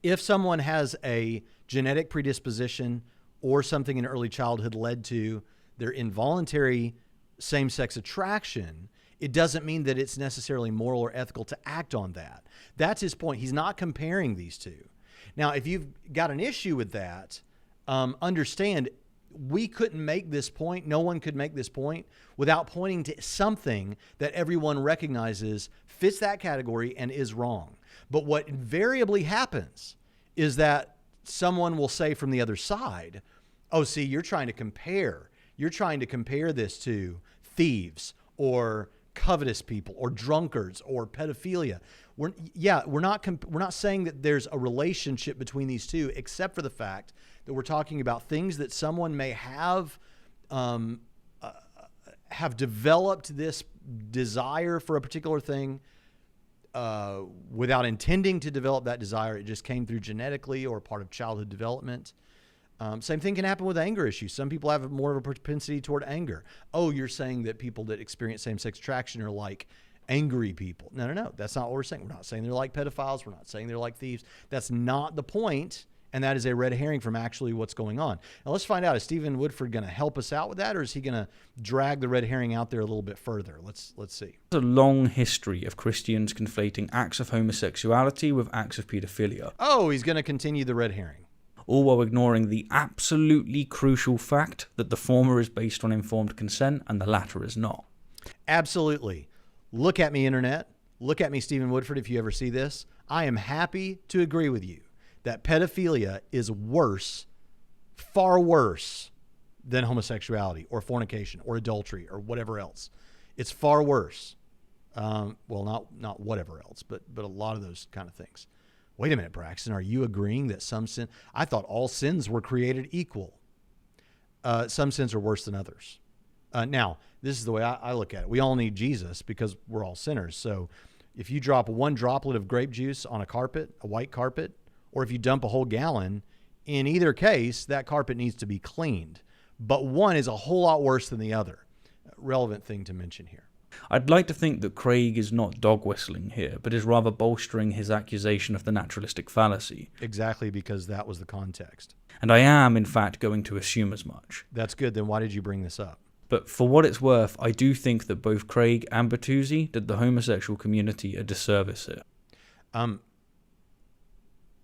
if someone has a genetic predisposition or something in early childhood led to their involuntary same-sex attraction, it doesn't mean that it's necessarily moral or ethical to act on that. That's his point. He's not comparing these two. Now, if you've got an issue with that, understand we couldn't make this point. No one could make this point without pointing to something that everyone recognizes fits that category and is wrong. But what invariably happens is that someone will say from the other side, oh, see, you're trying to compare. You're trying to compare this to thieves or covetous people or drunkards or pedophilia. We're not saying that there's a relationship between these two, except for the fact that we're talking about things that someone may have developed this desire for a particular thing without intending to develop that desire. It just came through genetically or part of childhood development. Same thing can happen with anger issues. Some people have more of a propensity toward anger. Oh, you're saying that people that experience same-sex attraction are like angry people. No. That's not what we're saying. We're not saying they're like pedophiles. We're not saying they're like thieves. That's not the point, and that is a red herring from actually what's going on. Now, let's find out, is Stephen Woodford going to help us out with that, or is he going to drag the red herring out there a little bit further? Let's see.
There's a long history of Christians conflating acts of homosexuality with acts of pedophilia.
Oh, he's going to continue the red herring.
All while ignoring the absolutely crucial fact that the former is based on informed consent and the latter is not.
Absolutely. Look at me, Internet. Look at me, Stephen Woodford, if you ever see this. I am happy to agree with you that pedophilia is worse, far worse than homosexuality or fornication or adultery or whatever else. It's far worse. Well, not whatever else, but a lot of those kind of things. Wait a minute, Braxton. Are you agreeing that some sin? I thought all sins were created equal. Some sins are worse than others. Now, this is the way I look at it. We all need Jesus because we're all sinners. So if you drop one droplet of grape juice on a carpet, a white carpet, or if you dump a whole gallon, in either case, that carpet needs to be cleaned. But one is a whole lot worse than the other. Relevant thing to mention here.
I'd like to think that Craig is not dog whistling here, but is rather bolstering his accusation of the naturalistic fallacy.
Exactly, because that was the context.
And I am, in fact, going to assume as much.
That's good. Then why did you bring this up?
But for what it's worth, I do think that both Craig and Bertuzzi did the homosexual community a disservice here.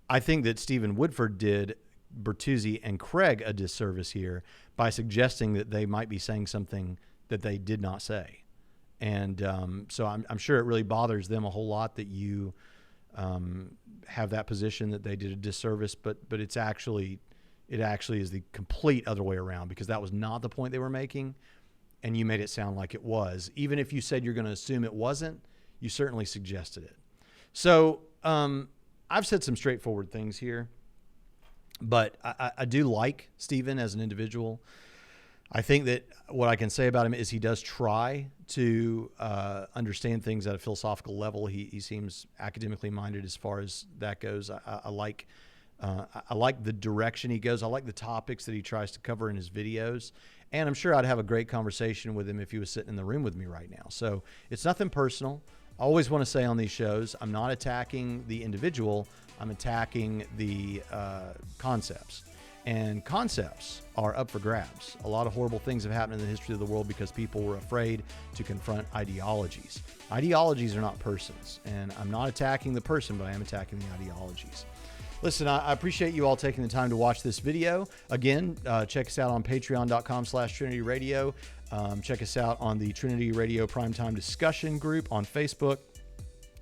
I think that Stephen Woodford did Bertuzzi and Craig a disservice here by suggesting that they might be saying something that they did not say. And so I'm sure it really bothers them a whole lot that you have that position that they did a disservice, but it actually is the complete other way around, because that was not the point they were making, and you made it sound like it was. Even if you said you're going to assume it wasn't, you certainly suggested it. So I've said some straightforward things here, but I do like Stephen as an individual. I think that what I can say about him is he does try to understand things at a philosophical level. He seems academically minded as far as that goes. I like the direction he goes. I like the topics that he tries to cover in his videos. And I'm sure I'd have a great conversation with him if he was sitting in the room with me right now. So it's nothing personal. I always want to say on these shows, I'm not attacking the individual. I'm attacking the concepts. And concepts are up for grabs. A lot of horrible things have happened in the history of the world because people were afraid to confront ideologies. Ideologies are not persons. And I'm not attacking the person, but I am attacking the ideologies. Listen, I appreciate you all taking the time to watch this video. Again, check us out on patreon.com/Trinity Radio. Check us out on the Trinity Radio Primetime Discussion Group on Facebook.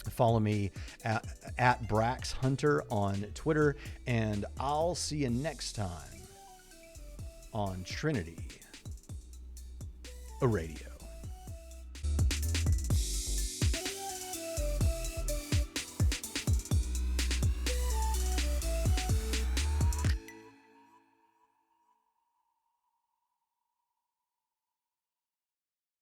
Follow me at Brax Hunter on Twitter, and I'll see you next time on Trinity Radio.